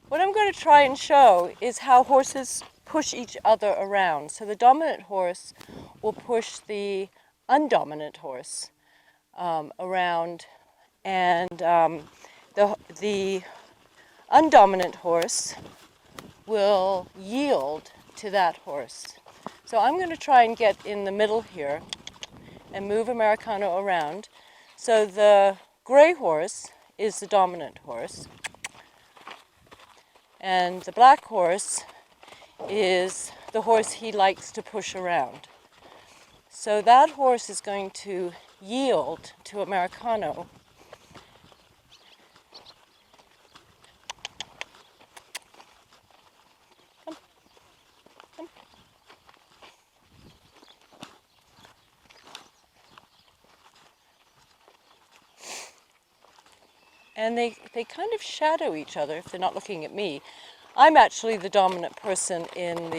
What I'm going to try and show is how horses push each other around. So the dominant horse will push the undominant horse around, and the undominant horse will yield to that horse. So I'm going to try and get in the middle here and move Americano around. So the gray horse is the dominant horse, and the black horse is the horse he likes to push around. So that horse is going to yield to Americano. Come, come. And they kind of shadow each other if they're not looking at me. I'm actually the dominant person in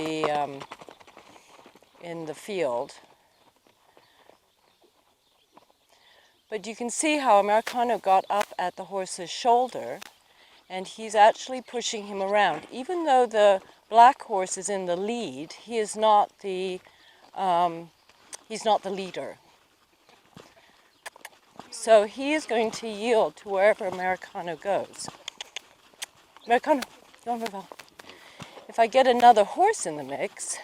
the field. But you can see how Americano got up at the horse's shoulder, and he's actually pushing him around. Even though the black horse is in the lead, he is not the he's not the leader. So he is going to yield to wherever Americano goes. Americano, go Vassallo. If I get another horse in the mix,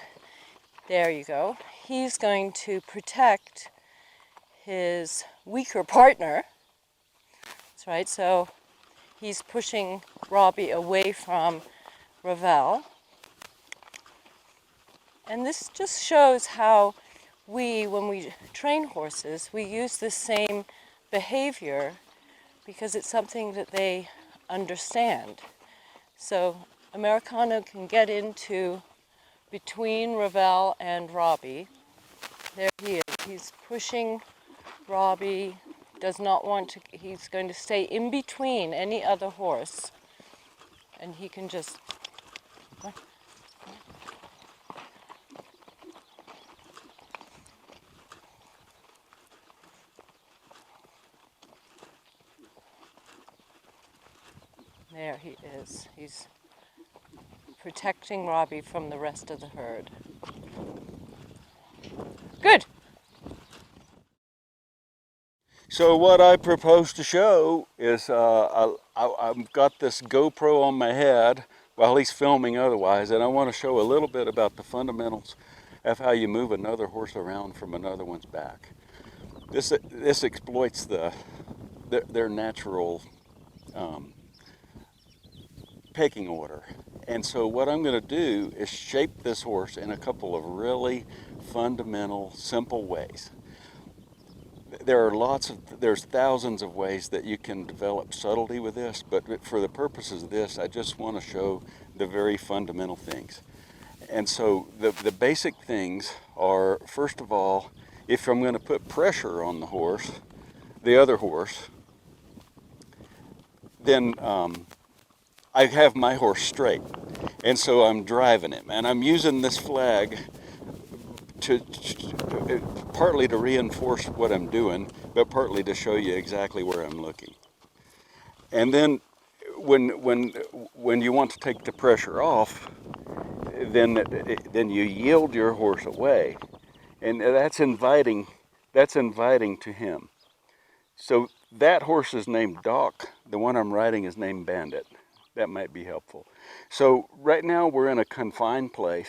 there you go, he's going to protect his weaker partner. That's right, so he's pushing Robbie away from Ravel. And this just shows how when we train horses, we use the same behavior because it's something that they understand. So Americano can get into between Ravel and Robbie. There he is. He's pushing Robbie, does not want to, he's going to stay in between any other horse, and he can just there he is. He's protecting Robbie from the rest of the herd. Good. So what I propose to show is I've got this GoPro on my head while he's filming otherwise, and I want to show a little bit about the fundamentals of how you move another horse around from another one's back. This exploits their natural pecking order. And so what I'm going to do is shape this horse in a couple of really fundamental, simple ways. There's thousands of ways that you can develop subtlety with this, but for the purposes of this, I just want to show the very fundamental things. And so the basic things are, first of all, if I'm going to put pressure on the other horse, then I have my horse straight. And so I'm driving him, and I'm using this flag partly to reinforce what I'm doing, but partly to show you exactly where I'm looking. And then when you want to take the pressure off, then you yield your horse away, and that's inviting to him. So that horse is named Doc. The one I'm riding is named Bandit. That might be helpful. So right now we're in a confined place.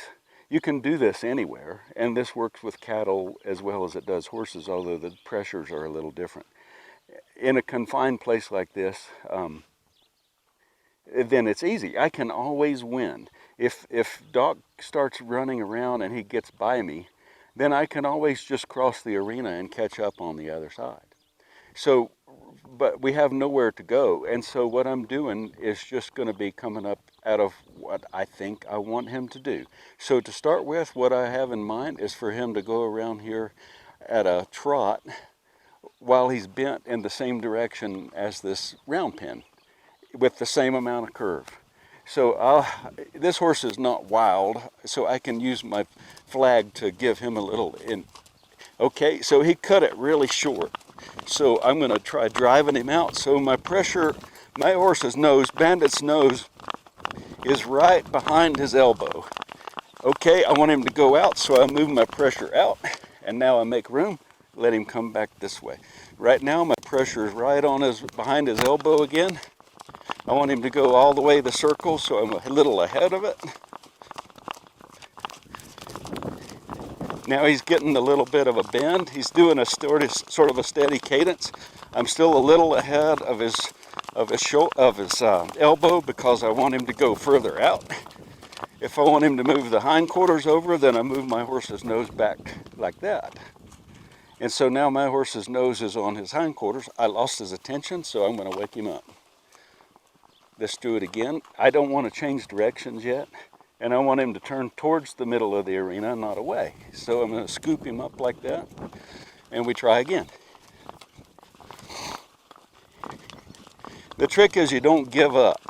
You can do this anywhere, and this works with cattle as well as it does horses, although the pressures are a little different. In a confined place like this, then it's easy. I can always win. If Doc starts running around and he gets by me, then I can always just cross the arena and catch up on the other side. So, but we have nowhere to go, and so what I'm doing is just going to be coming up out of what I think I want him to do. So to start with, what I have in mind is for him to go around here at a trot while he's bent in the same direction as this round pen with the same amount of curve. So this horse is not wild, so I can use my flag to give him a little in. Okay, so he cut it really short. So I'm going to try driving him out. So my pressure, my horse's nose, Bandit's nose, is right behind his elbow. Okay, I want him to go out, so I move my pressure out, and now I make room, let him come back this way. Right now my pressure is right on behind his elbow again. I want him to go all the way the circle, so I'm a little ahead of it. Now he's getting a little bit of a bend. He's doing a sort of a steady cadence. I'm still a little ahead of his elbow because I want him to go further out. If I want him to move the hindquarters over, then I move my horse's nose back like that. And so now my horse's nose is on his hindquarters. I lost his attention, so I'm going to wake him up. Let's do it again. I don't want to change directions yet, and I want him to turn towards the middle of the arena, not away. So I'm going to scoop him up like that, and we try again. The trick is you don't give up.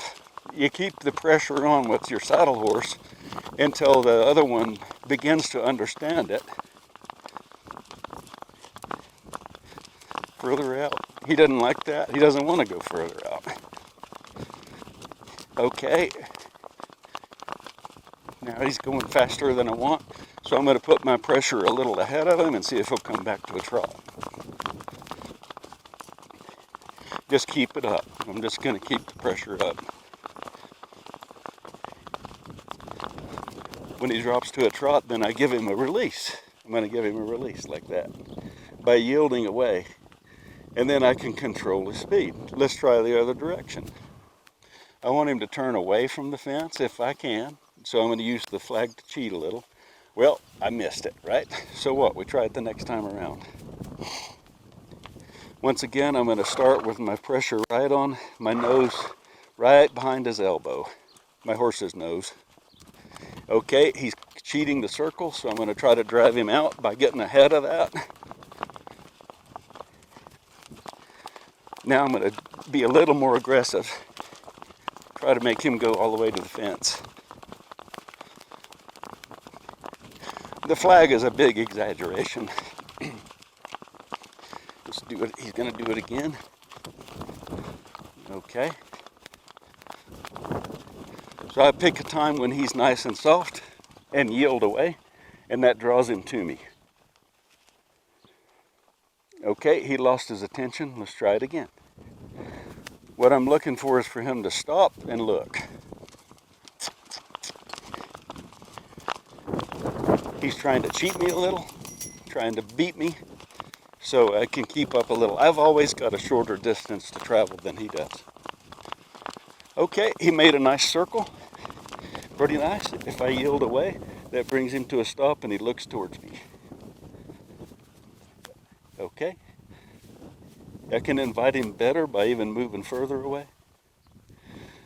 You keep the pressure on with your saddle horse until the other one begins to understand it. Further out. He doesn't like that. He doesn't want to go further out. Okay. Now he's going faster than I want, so I'm going to put my pressure a little ahead of him and see if he'll come back to a trot. Just keep it up. I'm just going to keep the pressure up. When he drops to a trot, then I give him a release. I'm going to give him a release like that by yielding away. And then I can control his speed. Let's try the other direction. I want him to turn away from the fence if I can. So I'm going to use the flag to cheat a little. Well, I missed it, right? So what? We try it the next time around. Once again, I'm going to start with my pressure right on my nose, right behind his elbow, my horse's nose. Okay, he's cheating the circle, so I'm going to try to drive him out by getting ahead of that. Now I'm going to be a little more aggressive. Try to make him go all the way to the fence. The flag is a big exaggeration. Let's do it. He's going to do it again. Okay. So I pick a time when he's nice and soft and yield away, and that draws him to me. Okay, he lost his attention. Let's try it again. What I'm looking for is for him to stop and look. He's trying to cheat me a little, trying to beat me, so I can keep up a little. I've always got a shorter distance to travel than he does. Okay, he made a nice circle. Pretty nice. If I yield away, that brings him to a stop and he looks towards me. Okay. I can invite him better by even moving further away.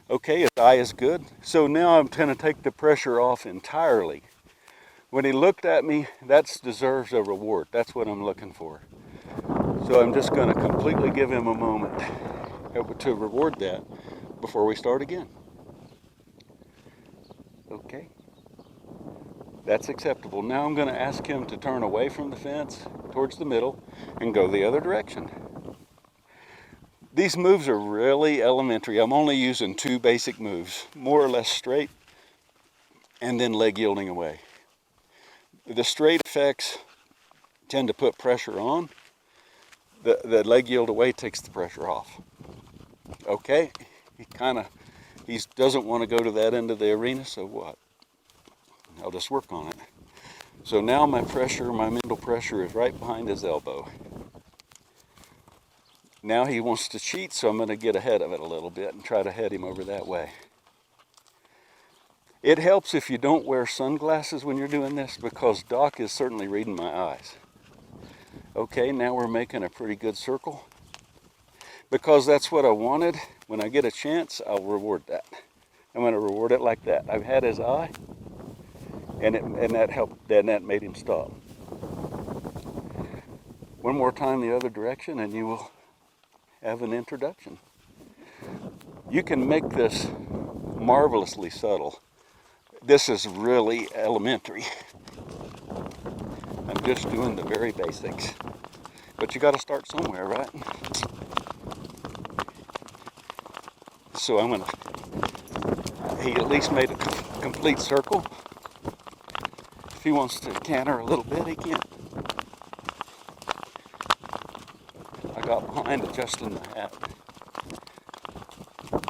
Okay, his eye is good. So now I'm going to take the pressure off entirely. When he looked at me, that deserves a reward. That's what I'm looking for. So I'm just going to completely give him a moment to reward that before we start again. Okay. That's acceptable. Now I'm going to ask him to turn away from the fence towards the middle and go the other direction. These moves are really elementary. I'm only using 2 basic moves, more or less straight, and then leg yielding away. The straight effects tend to put pressure on. The leg yield away takes the pressure off. Okay, he doesn't want to go to that end of the arena, so what? I'll just work on it. So now my mental pressure is right behind his elbow. Now he wants to cheat, so I'm going to get ahead of it a little bit and try to head him over that way. It helps if you don't wear sunglasses when you're doing this, because Doc is certainly reading my eyes. Okay, now we're making a pretty good circle. Because that's what I wanted. When I get a chance, I'll reward that. I'm going to reward it like that. I've had his eye, and that helped, and that made him stop. One more time the other direction, and you will have an introduction. You can make this marvelously subtle. This is really elementary. I'm just doing the very basics. But you got to start somewhere, right? So I'm gonna, he at least made a complete circle. If he wants to canter a little bit, he can. I got behind adjusting the hat.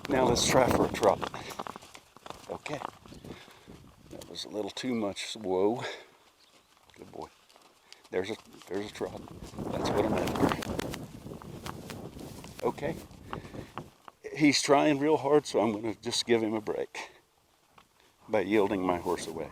Now let's try for a trot. Okay. That was a little too much. Whoa. Good boy. There's a trot. That's what I'm after. Okay. He's trying real hard, so I'm going to just give him a break by yielding my horse away.